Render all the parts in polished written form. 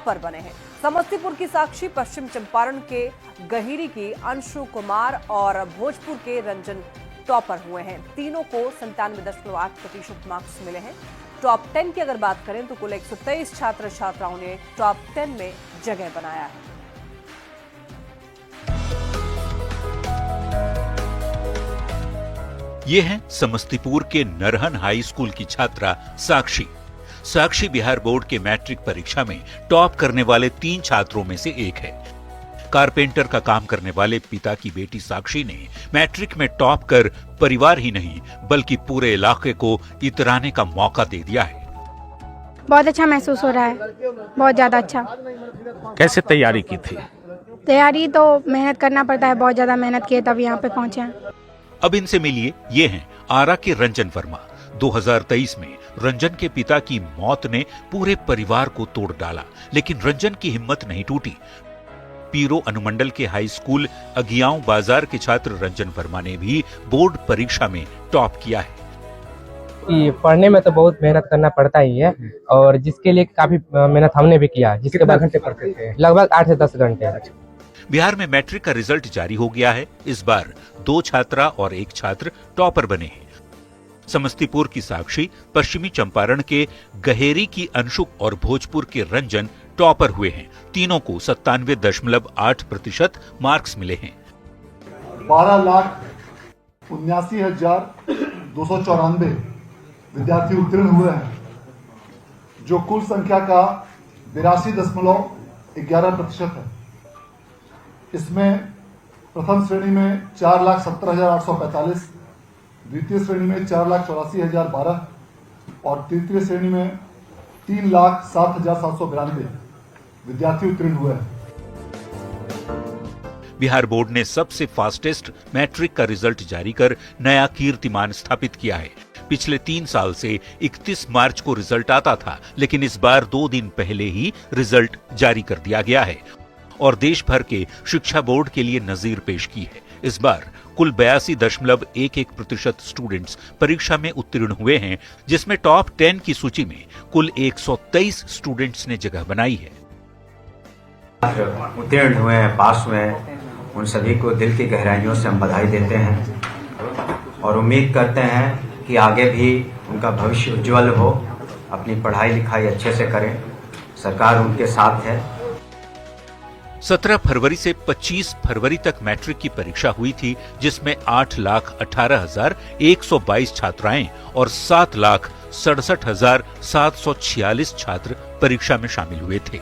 Topper बने हैं। समस्तीपुर की साक्षी, पश्चिम चंपारण के गहिरी की अंशु कुमार और भोजपुर के रंजन टॉपर हुए हैं। तीनों को 97.8% मार्क्स मिले हैं। टॉप 10 की अगर बात करें तो कुल 123 छात्र छात्राओं ने टॉप 10 में जगह बनाया है। ये है समस्तीपुर के नरहन हाई स्कूल की छात्रा साक्षी। साक्षी बिहार बोर्ड के मैट्रिक परीक्षा में टॉप करने वाले 3 छात्रों में से एक है। कारपेंटर का काम करने वाले पिता की बेटी साक्षी ने मैट्रिक में टॉप कर परिवार ही नहीं बल्कि पूरे इलाके को इतराने का मौका दे दिया है। बहुत अच्छा महसूस हो रहा है, बहुत ज्यादा अच्छा। कैसे तैयारी की थी? तैयारी तो मेहनत करना पड़ता है, बहुत ज्यादा मेहनत किए तब यहाँ पे पहुंचे हैं। अब इनसे मिलिए, ये हैं आरा के रंजन वर्मा। 2023 में रंजन के पिता की मौत ने पूरे परिवार को तोड़ डाला, लेकिन रंजन की हिम्मत नहीं टूटी। पीरो अनुमंडल के हाई स्कूल अगियाओं बाजार के छात्र रंजन वर्मा ने भी बोर्ड परीक्षा में टॉप किया है। पढ़ने में तो बहुत मेहनत करना पड़ता ही है और जिसके लिए काफी मेहनत हमने भी किया। जिसके बाद घंटे पढ़ते थे? लगभग 8 से 10 घंटे। बिहार में मैट्रिक का रिजल्ट जारी हो गया है। इस बार 2 छात्रा और 1 छात्र टॉपर बने हैं। समस्तीपुर की साक्षी, पश्चिमी चंपारण के गहेरी की अंशु और भोजपुर के रंजन टॉपर हुए हैं। तीनों को 97.8% मार्क्स मिले हैं। 12,79,294 विद्यार्थी उत्तीर्ण हुए हैं, जो कुल संख्या का 82.11% है। इसमें प्रथम श्रेणी में 4,70,845, द्वितीय श्रेणी में 4,84,012 और तृतीय श्रेणी में 3,07,792 विद्यार्थी उत्तीर्ण हुए हैं। बिहार बोर्ड ने सबसे फास्टेस्ट मैट्रिक का रिजल्ट जारी कर नया कीर्तिमान स्थापित किया है। पिछले 3 साल से 31 मार्च को रिजल्ट आता था, लेकिन इस बार 2 दिन पहले ही रिजल्ट जारी कर दिया गया है और देश भर के शिक्षा बोर्ड के लिए नजीर पेश की है। इस बार कुल 82.11% स्टूडेंट्स परीक्षा में उत्तीर्ण हुए हैं, जिसमें टॉप 10 की सूची में कुल 123 स्टूडेंट्स ने जगह बनाई है। उत्तीर्ण हुए हैं, पास हुए हैं, उन सभी को दिल की गहराइयों से हम बधाई देते हैं और उम्मीद करते हैं कि आगे भी उनका भविष्य उज्जवल हो, अपनी पढ़ाई लिखाई अच्छे से करें, सरकार उनके साथ है। 17 फरवरी से 25 फरवरी तक मैट्रिक की परीक्षा हुई थी, जिसमें 8,18,122 छात्राएं और 7,67,746 छात्र परीक्षा में शामिल हुए थे।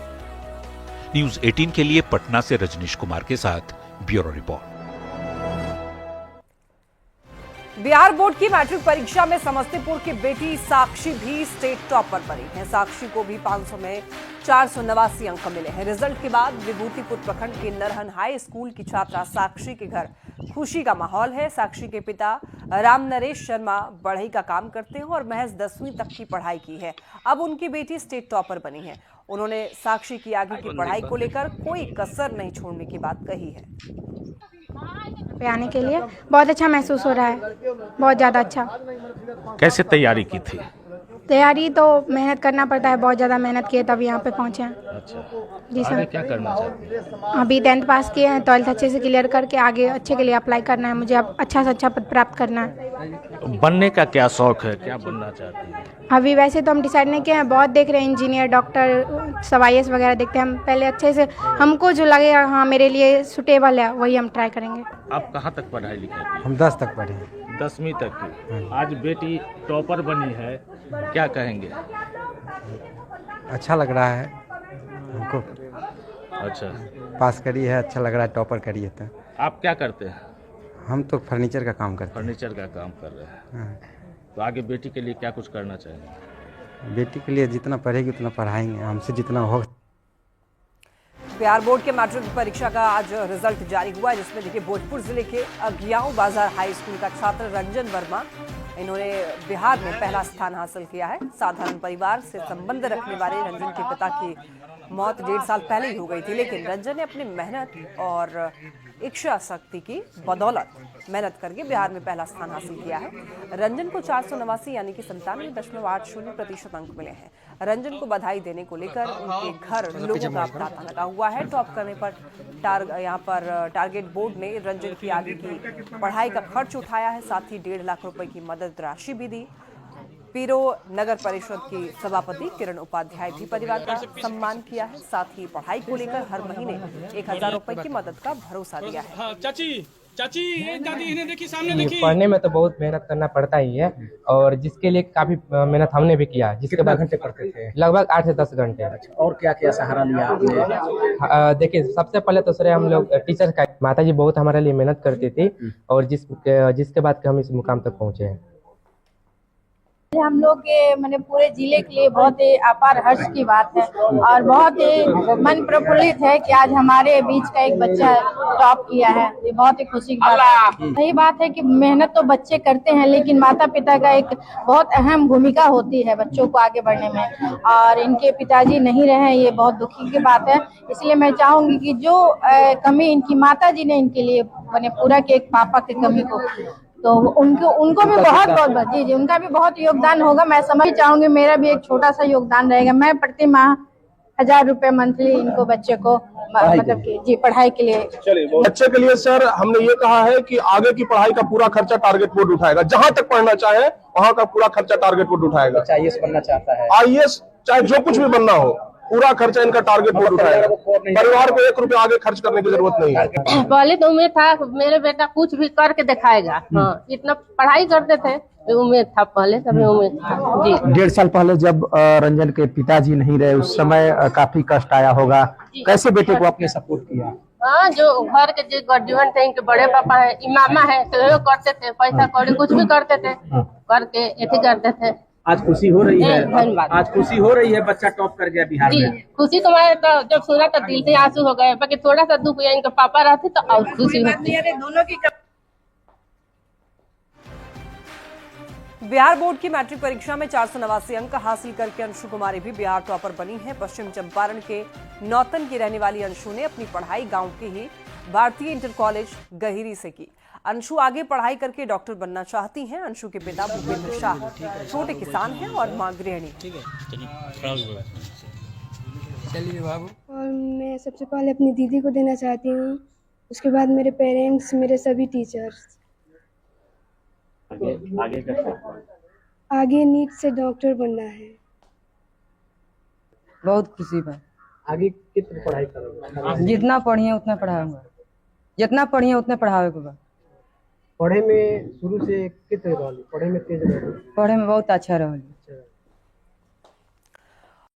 न्यूज 18 के लिए पटना से रजनीश कुमार के साथ ब्यूरो रिपोर्ट। बिहार बोर्ड की मैट्रिक परीक्षा में समस्तीपुर की बेटी साक्षी भी स्टेट टॉपर बनी है। साक्षी को भी 500 में 489 अंक मिले हैं। रिजल्ट के बाद विभूतिपुर प्रखंड के नरहन हाई स्कूल की छात्रा साक्षी के घर खुशी का माहौल है। साक्षी के पिता राम नरेश शर्मा बढ़ई का काम करते हैं और महज 10वीं तक की पढ़ाई की है। अब उनकी बेटी स्टेट टॉपर बनी है। उन्होंने साक्षी की आगे की पढ़ाई को लेकर कोई कसर नहीं छोड़ने की बात कही है। पे आने के लिए बहुत अच्छा महसूस हो रहा है, बहुत ज्यादा अच्छा। कैसे तैयारी की थी? तैयारी तो मेहनत करना पड़ता है, बहुत ज्यादा मेहनत किए तब यहाँ पे पहुंचे हैं। अच्छा, जी सर। आगे क्या करना चाहते हैं? अभी 10th पास किए हैं, 12th अच्छे से क्लियर करके आगे अच्छे के लिए अप्लाई करना है। मुझे अब अच्छा से अच्छा पद प्राप्त करना है। बनने का क्या शौक है, क्या बनना चाहती हैं? अभी वैसे तो हम डिसाइड नहीं किए हैं, बहुत देख रहे हैं, इंजीनियर, डॉक्टर, सब IAS वगैरह देखते हैं। हम पहले अच्छे से हमको जो लगेगा हाँ मेरे लिए सुटेबल है वही हम ट्राई करेंगे। आप कहाँ तक पढ़ाई लिखाई की? हम 10 तक पढ़े हैं। 10वीं तक की। आज बेटी टॉपर बनी है, क्या कहेंगे? अच्छा लग रहा है हमको, अच्छा, पास करी है, अच्छा लग रहा है, टॉपर करी है। तो आप क्या करते हैं? हम तो फर्नीचर का काम करते हैं। फर्नीचर का काम कर रहे हैं। तो आगे बेटी के लिए क्या कुछ करना चाहेंगे? बेटी के लिए जितना पढ़ेगी उतना पढ़ाएंगे, हमसे जितना हो। बिहार बोर्ड के मैट्रिक परीक्षा का आज रिजल्ट जारी हुआ है, जिसमें देखिए भोजपुर जिले के अगियाओं बाजार हाई स्कूल का छात्र रंजन वर्मा, इन्होंने बिहार में पहला स्थान हासिल किया है। साधारण परिवार से संबंध रखने वाले रंजन के पिता की मौत 1.5 साल पहले ही हो गई थी, लेकिन रंजन ने अपनी मेहनत और इच्छा शक्ति की बदौलत मेहनत करके बिहार में पहला स्थान हासिल किया है। रंजन को 489 यानी कि 97.80% अंक मिले हैं। रंजन को बधाई देने को लेकर उनके घर लोगों का तांता लगा हुआ है। टॉप करने पर यहाँ पर टारगेट बोर्ड ने रंजन की आगे की पढ़ाई का खर्च उठाया है, साथ ही 1.5 लाख रुपए की मदद राशि भी दी। पीरो नगर परिषद की सभापति किरण उपाध्याय भी परिवार का सम्मान किया है, साथ ही पढ़ाई को लेकर हर महीने 1000 रुपए की मदद का भरोसा दिया है। चाची दादी इन्हें देखिए, सामने देखिए। पढ़ने में तो बहुत मेहनत करना पड़ता ही है, और जिसके लिए काफी मेहनत हमने भी किया। जिसके बाद घंटे पढ़ते थे? लगभग 8 से 10 घंटे। और क्या क्या सहारा लिया आपने? देखिए, सबसे पहले तो सर हम लोग टीचर का, माता जी बहुत हमारे लिए मेहनत करती थी, और जिसके बाद हम इस मुकाम तक पहुंचे हैं। हम लोग के मैंने पूरे जिले के लिए बहुत ही अपार हर्ष की बात है, और बहुत ही मन प्रफुल्लित है कि आज हमारे बीच का एक बच्चा टॉप किया है। ये बहुत ही खुशी की बात है। सही बात है कि मेहनत तो बच्चे करते हैं, लेकिन माता पिता का एक बहुत अहम भूमिका होती है बच्चों को आगे बढ़ने में, और इनके पिताजी नहीं रहे, ये बहुत दुखी की बात है। इसलिए मैं चाहूंगी कि जो कमी इनकी माता जी ने इनके लिए मैंने पूरा किया, एक पापा की कमी को, तो उनको भी बहुत जी उनका भी बहुत योगदान होगा। मैं समझ चाहूंगी मेरा भी एक छोटा सा योगदान रहेगा। मैं प्रति माह 1000 रुपए मंथली इनको बच्चे को मतलब कि जी पढ़ाई के लिए। चलिए, बच्चे के लिए सर हमने ये कहा है कि आगे की पढ़ाई का पूरा खर्चा टारगेट बोर्ड उठाएगा। जहां तक पढ़ना चाहे वहां का पूरा खर्चा टारगेट बोर्ड उठाएगा। IAS बनना चाहता है, IAS चाहे जो कुछ भी बनना हो, पूरा खर्चा इनका टारगेट बोर्ड उठाएगा। परिवार को 1 रुपया आगे खर्च करने की जरूरत नहीं है। पहले तो उम्मीद था मेरे बेटा कुछ भी करके दिखाएगा, हाँ इतना पढ़ाई करते थे, उम्मीद था पहले, तभी उम्मीद था जी। 1.5 साल पहले जब रंजन के पिताजी नहीं रहे, उस समय काफी कष्ट आया होगा। कैसे बेटे को आपने सपोर्ट किया? हाँ, जो घर के जो गार्जियन थे, इनके बड़े पापा है, इमामा है, तो करते थे, पैसा कौड़ी कुछ भी करते थे, करके ऐसे करते थे। आज खुशी हो रही है? धन्यवाद। आज खुशी हो रही है, बच्चा टॉप कर गया बिहार में। खुशी तो मैं तो जब सुना तो दिल से आंसू हो गए, बाकी थोड़ा सा दुख हुआ, इनके पापा रहते तो और खुशी होती। दोनों की बिहार बोर्ड की मैट्रिक परीक्षा में 489 अंक हासिल करके अंशु कुमारी भी बिहार टॉपर बनी है। पश्चिम चंपारण के नौतन की रहने वाली अंशु ने अपनी पढ़ाई गांव के ही भारतीय इंटर कॉलेज गहिरी से की। अंशु आगे पढ़ाई करके डॉक्टर बनना चाहती हैं। अंशु के पिता भूपेंद्र शाह छोटे किसान हैं और मां गृहिणी। और मैं सबसे पहले अपनी दीदी को देना चाहती हूँ, उसके बाद मेरे पेरेंट्स, मेरे सभी टीचर्स। आगे नीट से डॉक्टर बनना है। बहुत खुशी बा। आगे कितनी पढ़ाई करोगे? जितना पढ़िए उतना पढ़ाऊंगा, जितना पढ़िए उतना पढ़ावे को बा। पढ़े में शुरू से कितने रहली? पढ़े में तेज रहली? पढ़े में बहुत अच्छा रहली।